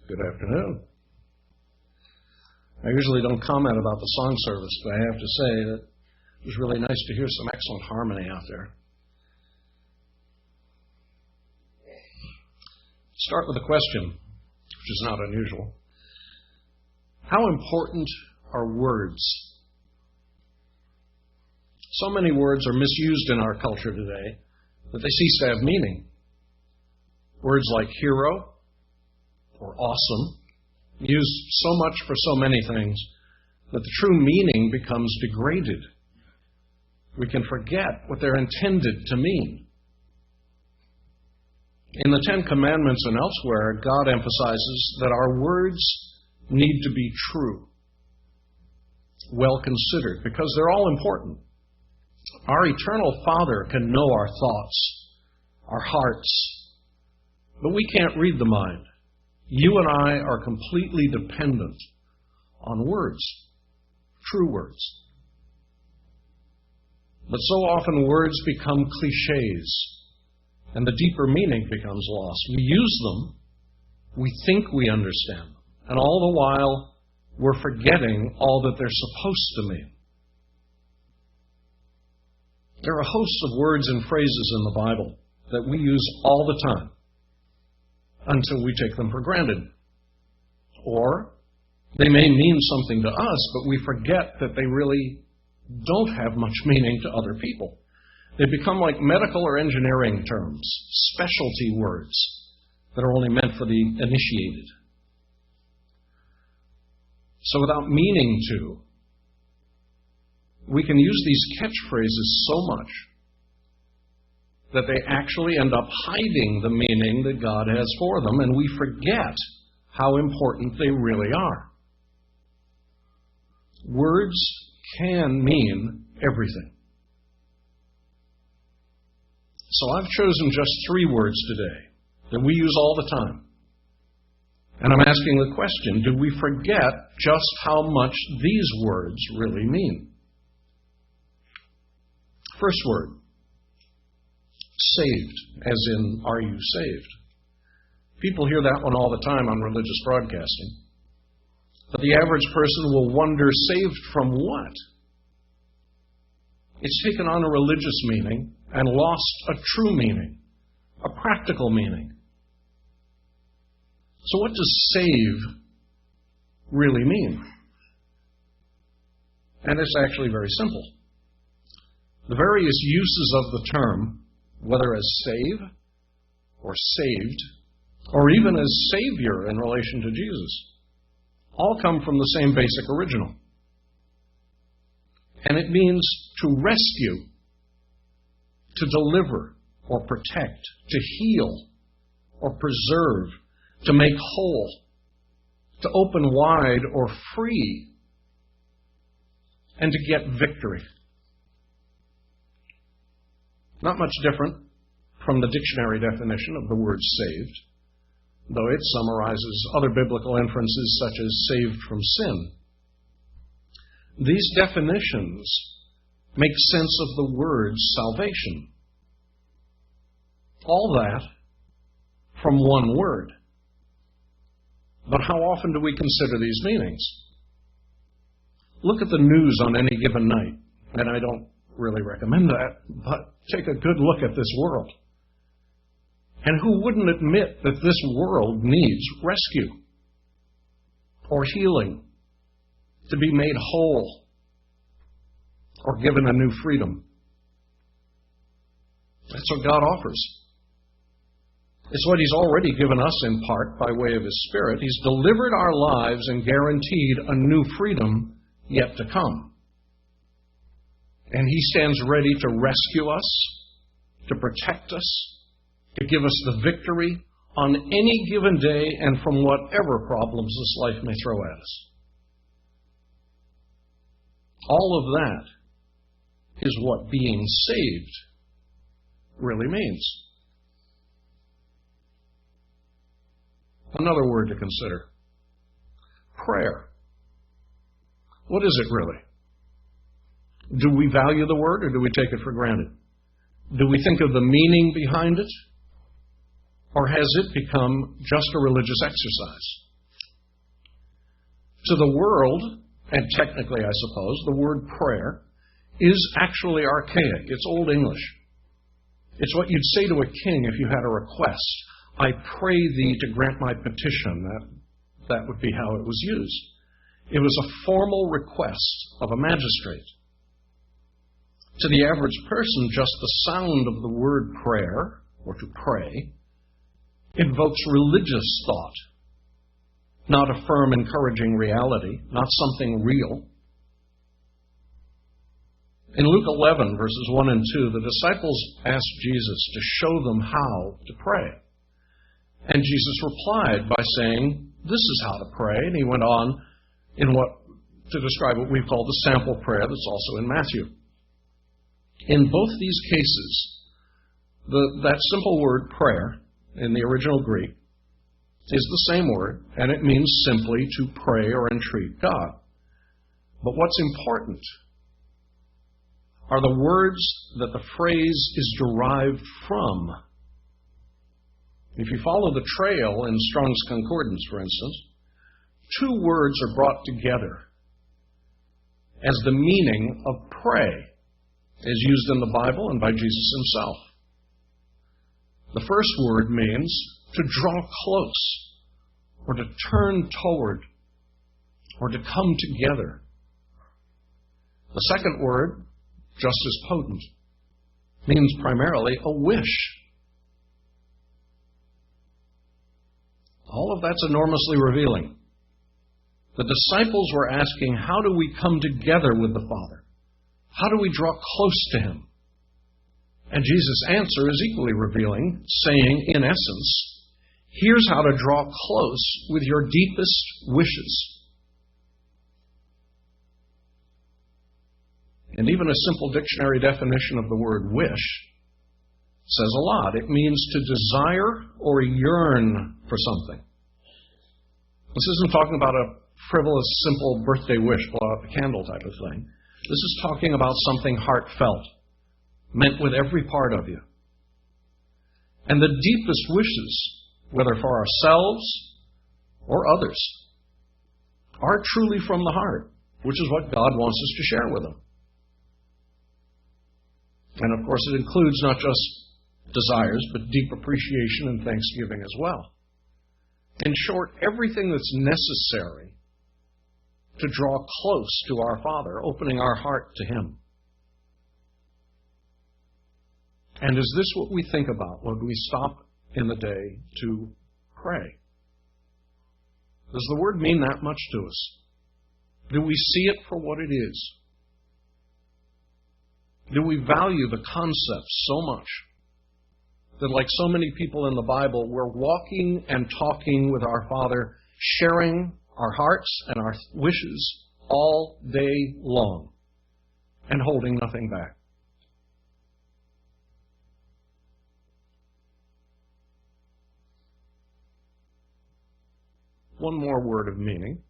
Good afternoon. I usually don't comment about the song service, but I have to say that it was really nice to hear some excellent harmony out there. Start with a question, which is not unusual. How important are words? So many words are misused in our culture today that they cease to have meaning. Words like hero or awesome, used so much for so many things that the true meaning becomes degraded. We can forget what they're intended to mean. In the Ten Commandments and elsewhere, God emphasizes that our words need to be true, well considered, because they're all important. Our eternal Father can know our thoughts, our hearts, but we can't read the mind. You and I are completely dependent on words, true words. But so often words become cliches, and the deeper meaning becomes lost. We use them, we think we understand them, and all the while we're forgetting all that they're supposed to mean. There are hosts of words and phrases in the Bible that we use all the time until we take them for granted. Or they may mean something to us, but we forget that they really don't have much meaning to other people. They become like medical or engineering terms, specialty words that are only meant for the initiated. So without meaning to, we can use these catchphrases so much that they actually end up hiding the meaning that God has for them, and we forget how important they really are. Words can mean everything. So I've chosen just 3 words today that we use all the time. And I'm asking the question, do we forget just how much these words really mean? First word, saved, as in, are you saved? People hear that one all the time on religious broadcasting. But the average person will wonder, saved from what? It's taken on a religious meaning and lost a true meaning, a practical meaning. So what does save really mean? And it's actually very simple. The various uses of the term, whether as save or saved, or even as Savior in relation to Jesus, all come from the same basic original. And it means to rescue, to deliver or protect, to heal or preserve, to make whole, to open wide or free, and to get victory. Not much different from the dictionary definition of the word saved, though it summarizes other biblical inferences such as saved from sin. These definitions make sense of the word salvation. All that from one word. But how often do we consider these meanings? Look at the news on any given night, and I don't really recommend that, but take a good look at this world. And who wouldn't admit that this world needs rescue or healing, to be made whole or given a new freedom? That's what God offers. It's what He's already given us in part by way of His Spirit. He's delivered our lives and guaranteed a new freedom yet to come. And He stands ready to rescue us, to protect us, to give us the victory on any given day and from whatever problems this life may throw at us. All of that is what being saved really means. Another word to consider, prayer. What is it really? Do we value the word or do we take it for granted? Do we think of the meaning behind it? Or has it become just a religious exercise? To the world, and technically I suppose, the word prayer is actually archaic. It's Old English. It's what you'd say to a king if you had a request. I pray thee to grant my petition. That would be how it was used. It was a formal request of a magistrate. To the average person, just the sound of the word prayer, or to pray, invokes religious thought, not a firm, encouraging reality, not something real. In Luke 11, verses 1 and 2, the disciples asked Jesus to show them how to pray. And Jesus replied by saying, this is how to pray. And he went on to describe what we've called the sample prayer that's also in Matthew. In both these cases, that simple word prayer in the original Greek is the same word, and it means simply to pray or entreat God. But what's important are the words that the phrase is derived from. If you follow the trail in Strong's Concordance, for instance, two words are brought together as the meaning of pray, as used in the Bible and by Jesus himself. The first word means to draw close, or to turn toward, or to come together. The second word, just as potent, means primarily a wish. All of that's enormously revealing. The disciples were asking, how do we come together with the Father? How do we draw close to him? And Jesus' answer is equally revealing, saying, in essence, here's how to draw close with your deepest wishes. And even a simple dictionary definition of the word wish says a lot. It means to desire or yearn for something. This isn't talking about a frivolous, simple birthday wish, blow out the candle type of thing. This is talking about something heartfelt, meant with every part of you. And the deepest wishes, whether for ourselves or others, are truly from the heart, which is what God wants us to share with them. And of course it includes not just desires, but deep appreciation and thanksgiving as well. In short, everything that's necessary to draw close to our Father, opening our heart to him. And is this what we think about when we stop in the day to pray? Does the word mean that much to us? Do we see it for what it is? Do we value the concept so much that, like so many people in the Bible, we're walking and talking with our Father, sharing our hearts and our wishes all day long, and holding nothing back? One more word of meaning,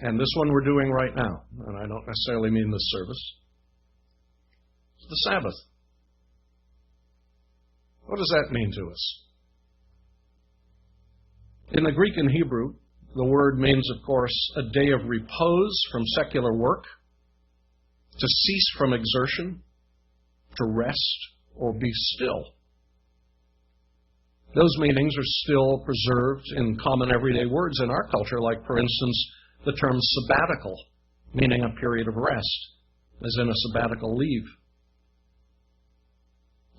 and this one we're doing right now, and I don't necessarily mean this service. It's the Sabbath. What does that mean to us? In the Greek and Hebrew, the word means, of course, a day of repose from secular work, to cease from exertion, to rest, or be still. Those meanings are still preserved in common everyday words in our culture, like, for instance, the term sabbatical, meaning a period of rest, as in a sabbatical leave.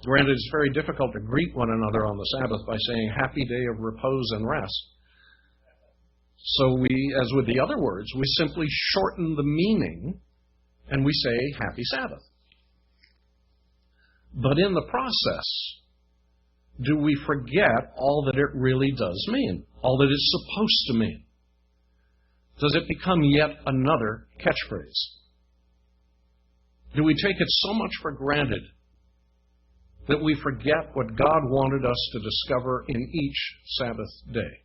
Granted, it's very difficult to greet one another on the Sabbath by saying, happy day of repose and rest. So we, as with the other words, we simply shorten the meaning and we say, happy Sabbath. But in the process, do we forget all that it really does mean, all that it's supposed to mean? Does it become yet another catchphrase? Do we take it so much for granted that we forget what God wanted us to discover in each Sabbath day?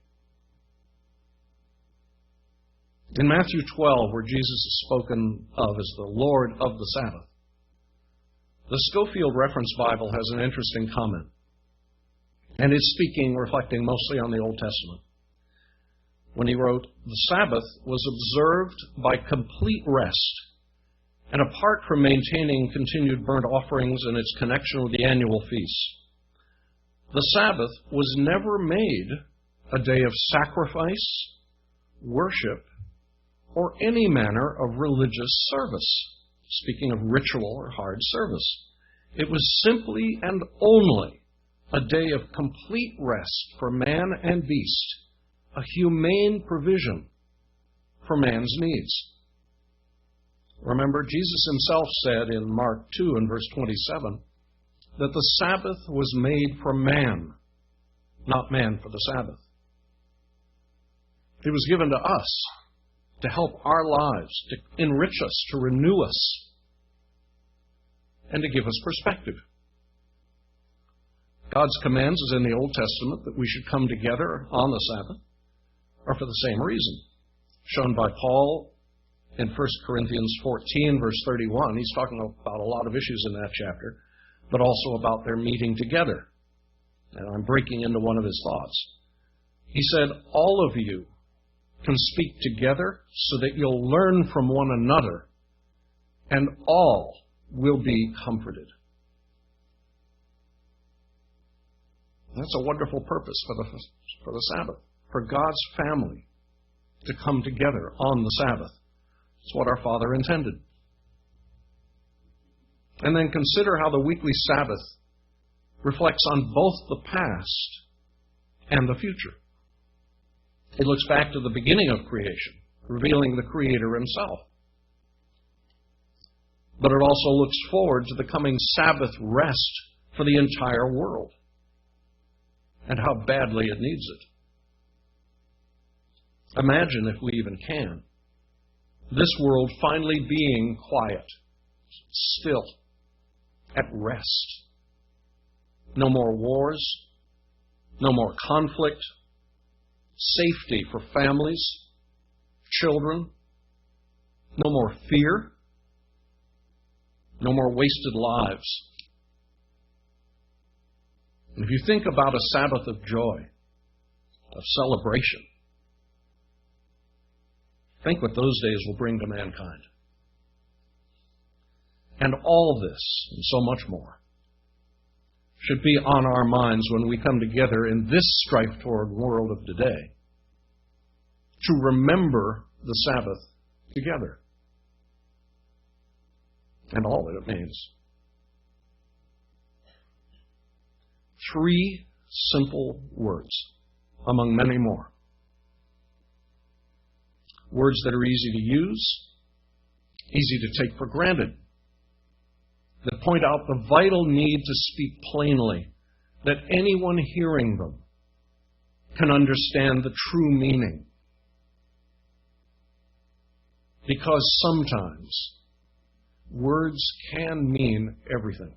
In Matthew 12, where Jesus is spoken of as the Lord of the Sabbath, the Schofield Reference Bible has an interesting comment, and it's reflecting mostly on the Old Testament. when he wrote, "The Sabbath was observed by complete rest, and apart from maintaining continued burnt offerings and its connection with the annual feasts, the Sabbath was never made a day of sacrifice, worship, or any manner of religious service." Speaking of ritual or hard service. It was simply and only a day of complete rest for man and beast, a humane provision for man's needs. Remember, Jesus himself said in Mark 2 and verse 27 that the Sabbath was made for man, not man for the Sabbath. It was given to us to help our lives, to enrich us, to renew us, and to give us perspective. God's commands, as in the Old Testament, that we should come together on the Sabbath, are for the same reason, shown by Paul in 1 Corinthians 14, verse 31. He's talking about a lot of issues in that chapter, but also about their meeting together. And I'm breaking into one of his thoughts. He said, "All of you can speak together so that you'll learn from one another, and all will be comforted." That's a wonderful purpose for the Sabbath, for God's family to come together on the Sabbath. It's what our Father intended. And then consider how the weekly Sabbath reflects on both the past and the future. It looks back to the beginning of creation, revealing the Creator himself. But it also looks forward to the coming Sabbath rest for the entire world, and how badly it needs it. Imagine, if we even can, this world finally being quiet, still, at rest. No more wars, no more conflict, safety for families, children, no more fear, no more wasted lives. And if you think about a Sabbath of joy, of celebration, think what those days will bring to mankind. And all this, and so much more, should be on our minds when we come together in this strife-toward world of today, to remember the Sabbath together, and all that it means. 3 simple words, among many more. Words that are easy to use, easy to take for granted, that point out the vital need to speak plainly, that anyone hearing them can understand the true meaning. Because sometimes words can mean everything.